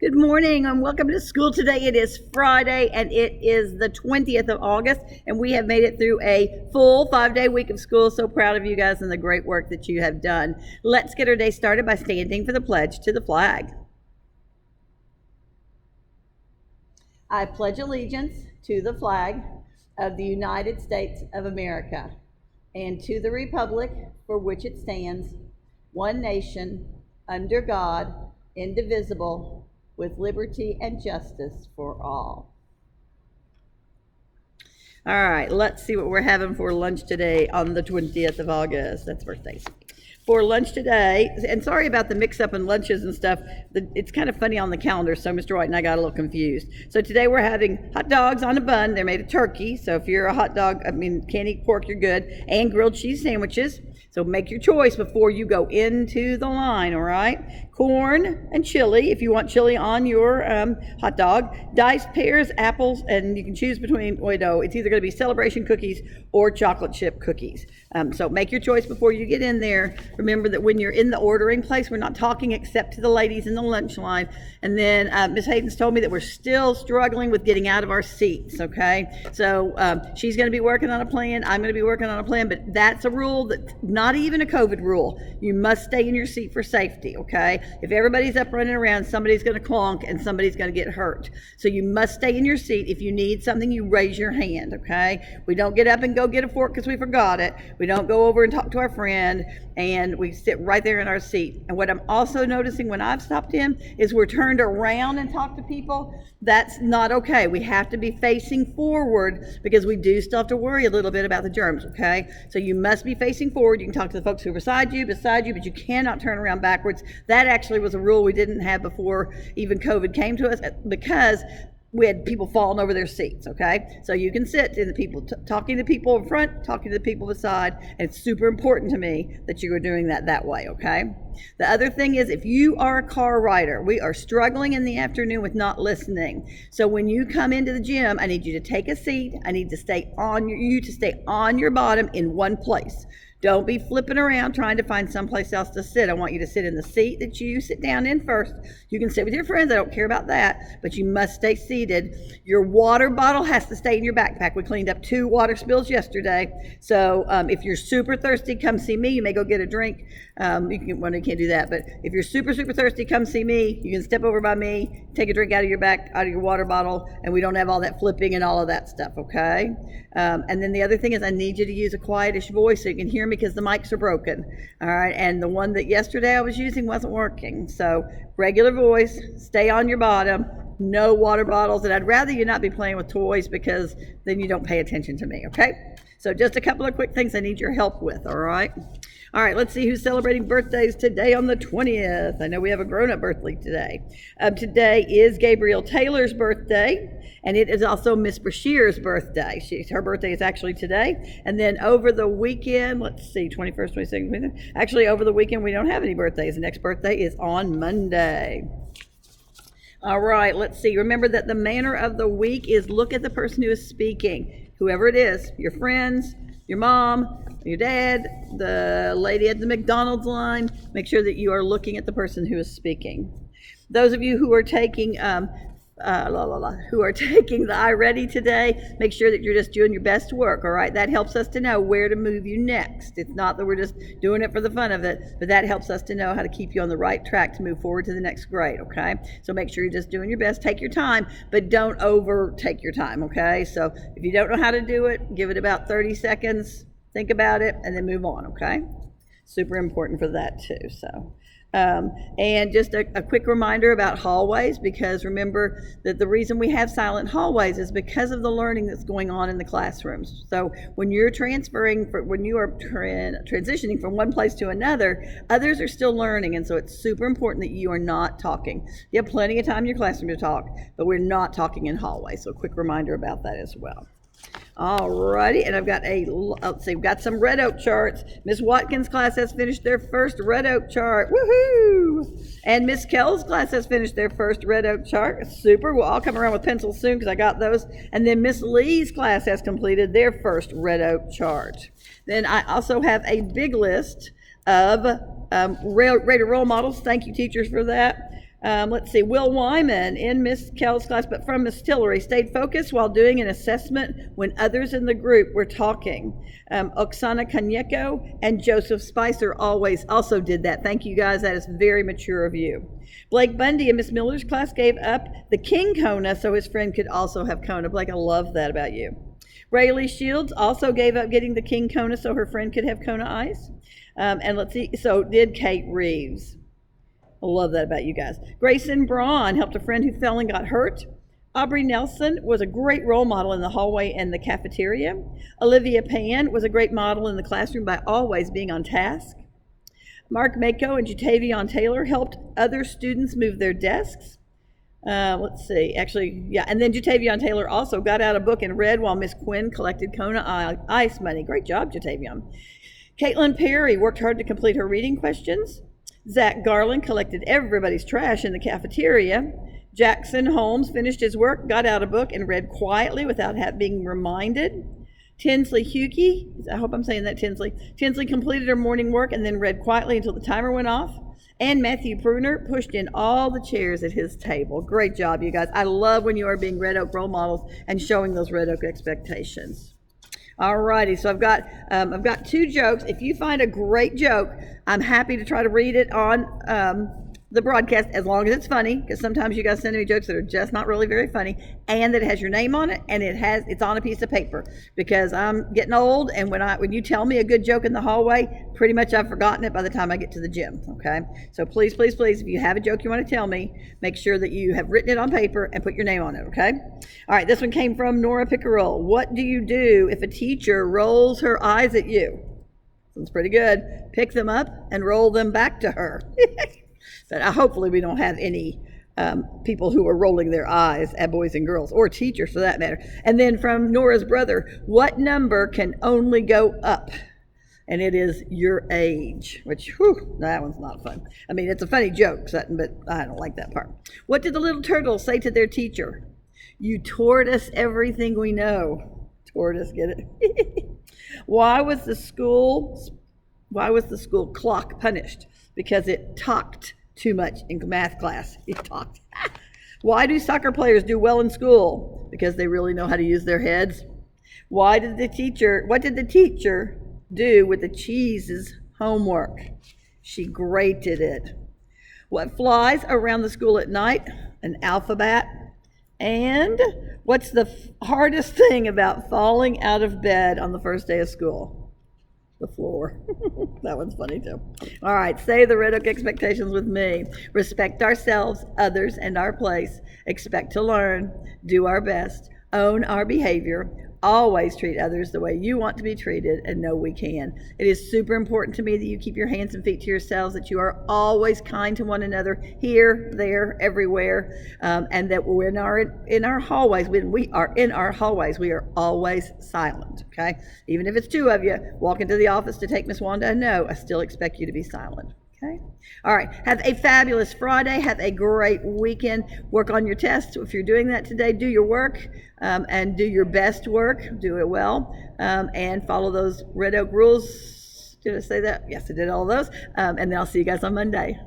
Good morning and welcome to school today. It is Friday and it is the 20th of August and we have made it through a full 5-day week of school. So proud of you guys and the great work that you have done. Let's get our day started by standing for the pledge to the flag. I pledge allegiance to the flag of the United States of America and to the republic for which it stands, one nation, under God, indivisible, with liberty and justice for all. All right, let's see what we're having for lunch today on the 20th of August. That's birthdays. For lunch today, and sorry about the mix-up in lunches and stuff. It's kind of funny on the calendar, so Mr. White and I got a little confused. So today we're having hot dogs on a bun. They're made of turkey, so if you're a hot dog, can't eat pork, you're good, and grilled cheese sandwiches. So make your choice before you go into the line, all right? Corn and chili, if you want chili on your hot dog. Diced pears, apples, and you can choose between, it's either going to be Celebration cookies or chocolate chip cookies. So make your choice before you get in there. Remember that when you're in the ordering place, we're not talking except to the ladies in the lunch line. And then Ms. Hayden's told me that we're still struggling with getting out of our seats, okay? So she's going to be working on a plan. I'm going to be working on a plan, but that's a rule that's not even a COVID rule. You must stay in your seat for safety, okay? If everybody's up running around, somebody's going to clonk and somebody's going to get hurt. So you must stay in your seat. If you need something, you raise your hand, okay? We don't get up and go get a fork because we forgot it. We don't go over and talk to our friend, and we sit right there in our seat. And what I'm also noticing when I've stopped in is we're turned around and talk to people. That's not okay. We have to be facing forward because we do still have to worry a little bit about the germs, okay? So you must be facing forward. You can talk to the folks who are beside you, but you cannot turn around backwards. That actually was a rule we didn't have before even COVID came to us because we had people falling over their seats, okay? So you can sit in the people, talking to the people in front, talking to the people beside, and it's super important to me that you are doing that way, okay? The other thing is if you are a car rider, we are struggling in the afternoon with not listening. So when you come into the gym, I need you to take a seat. I need to stay on your bottom in one place. Don't be flipping around trying to find someplace else to sit. I want you to sit in the seat that you sit down in first. You can sit with your friends. I don't care about that, but you must stay seated. Your water bottle has to stay in your backpack. We cleaned up 2 water spills yesterday. So if you're super thirsty, come see me. You may go get a drink. You can't do that, but if you're super, super thirsty, come see me. You can step over by me, take a drink out of your water bottle, and we don't have all that flipping and all of that stuff, okay? And then the other thing is I need you to use a quietish voice so you can hear me because the mics are broken, all right? And the one that yesterday I was using wasn't working. So regular voice, stay on your bottom, no water bottles, and I'd rather you not be playing with toys because then you don't pay attention to me, okay? So just a couple of quick things I need your help with, all right? All right, let's see who's celebrating birthdays today on the 20th. I know we have a grown-up birthday today. Today is Gabriel Taylor's birthday, and it is also Miss Brashear's birthday. Her birthday is actually today. And then over the weekend, let's see, 21st, 22nd, 23rd. Actually, over the weekend, we don't have any birthdays. The next birthday is on Monday. All right, let's see. Remember that the manner of the week is look at the person who is speaking, whoever it is, your friends, your mom, your dad, the lady at the McDonald's line. Make sure that you are looking at the person who is speaking. Those of you who are taking the iReady today, make sure that you're just doing your best work, all right? That helps us to know where to move you next. It's not that we're just doing it for the fun of it, but that helps us to know how to keep you on the right track to move forward to the next grade, okay? So make sure you're just doing your best. Take your time, but don't overtake your time, okay? So if you don't know how to do it, give it about 30 seconds, think about it, and then move on, okay? Super important for that too, so. And just a quick reminder about hallways, because remember that the reason we have silent hallways is because of the learning that's going on in the classrooms. So when you're transitioning from one place to another, others are still learning, and so it's super important that you are not talking. You have plenty of time in your classroom to talk, but we're not talking in hallways, so a quick reminder about that as well. Alrighty, and I've got we've got some Red Oak charts. Miss Watkins' class has finished their first Red Oak chart. Woohoo! And Miss Kell's class has finished their first Red Oak chart. Super. We'll all come around with pencils soon because I got those. And then Miss Lee's class has completed their first Red Oak chart. Then I also have a big list of rated role models. Thank you, teachers, for that. Let's see, Will Wyman in Miss Kell's class, but from Miss Tillery, stayed focused while doing an assessment when others in the group were talking. Oksana Kanyeko and Joseph Spicer always also did that. Thank you guys, that is very mature of you. Blake Bundy in Miss Miller's class gave up the King Kona so his friend could also have Kona. Blake, I love that about you. Rayleigh Shields also gave up getting the King Kona so her friend could have Kona Ice. And let's see, so did Kate Reeves. I love that about you guys. Grayson Braun helped a friend who fell and got hurt. Aubrey Nelson was a great role model in the hallway and the cafeteria. Olivia Pan was a great model in the classroom by always being on task. Mark Mako and Jatavion Taylor helped other students move their desks. Let's see, actually, yeah, and then Jatavion Taylor also got out a book and read while Miss Quinn collected Kona Ice money. Great job, Jatavion. Caitlin Perry worked hard to complete her reading questions. Zach Garland collected everybody's trash in the cafeteria. Jackson Holmes finished his work, got out a book, and read quietly without being reminded. Tinsley Huckey, I hope I'm saying that, Tinsley completed her morning work and then read quietly until the timer went off. And Matthew Pruner pushed in all the chairs at his table. Great job, you guys. I love when you are being Red Oak role models and showing those Red Oak expectations. All righty, so I've got 2 jokes. If you find a great joke, I'm happy to try to read it on the broadcast as long as it's funny, because sometimes you guys send me jokes that are just not really very funny, and that it has your name on it, and it's on a piece of paper, because I'm getting old, and when you tell me a good joke in the hallway, pretty much I've forgotten it by the time I get to the gym, okay? So please, please, please, if you have a joke you want to tell me, make sure that you have written it on paper and put your name on it, okay? All right, this one came from Nora Pickerel. What do you do if a teacher rolls her eyes at you? Sounds pretty good. Pick them up and roll them back to her. But hopefully we don't have any people who are rolling their eyes at boys and girls, or teachers for that matter. And then from Nora's brother, what number can only go up? And it is your age, which, whew, that one's not fun. I mean, it's a funny joke, Sutton, but I don't like that part. What did the little turtles say to their teacher? You taught us everything we know. Taught us, get it? Why was the school clock punished? Because it talked too much in math class. It talked. Why do soccer players do well in school? Because they really know how to use their heads. What did the teacher do with the cheese's homework? She grated it. What flies around the school at night? An alphabet. And what's the hardest thing about falling out of bed on the first day of school? The floor. That one's funny too. All right, say the Red Oak expectations with me. Respect ourselves, others, and our place. Expect to learn. Do our best. Own our behavior. Always treat others the way you want to be treated, and know we can. It is super important to me that you keep your hands and feet to yourselves, that you are always kind to one another, here, there, everywhere, and that when in our hallways, when we are in our hallways, we are always silent, okay? Even if it's 2 of you, walk into the office to take Miss Wanda a note, I still expect you to be silent. Okay. All right. Have a fabulous Friday. Have a great weekend. Work on your tests. If you're doing that today, do your work and do your best work. Do it well and follow those Red Oak rules. Did I say that? Yes, I did all those. And then I'll see you guys on Monday.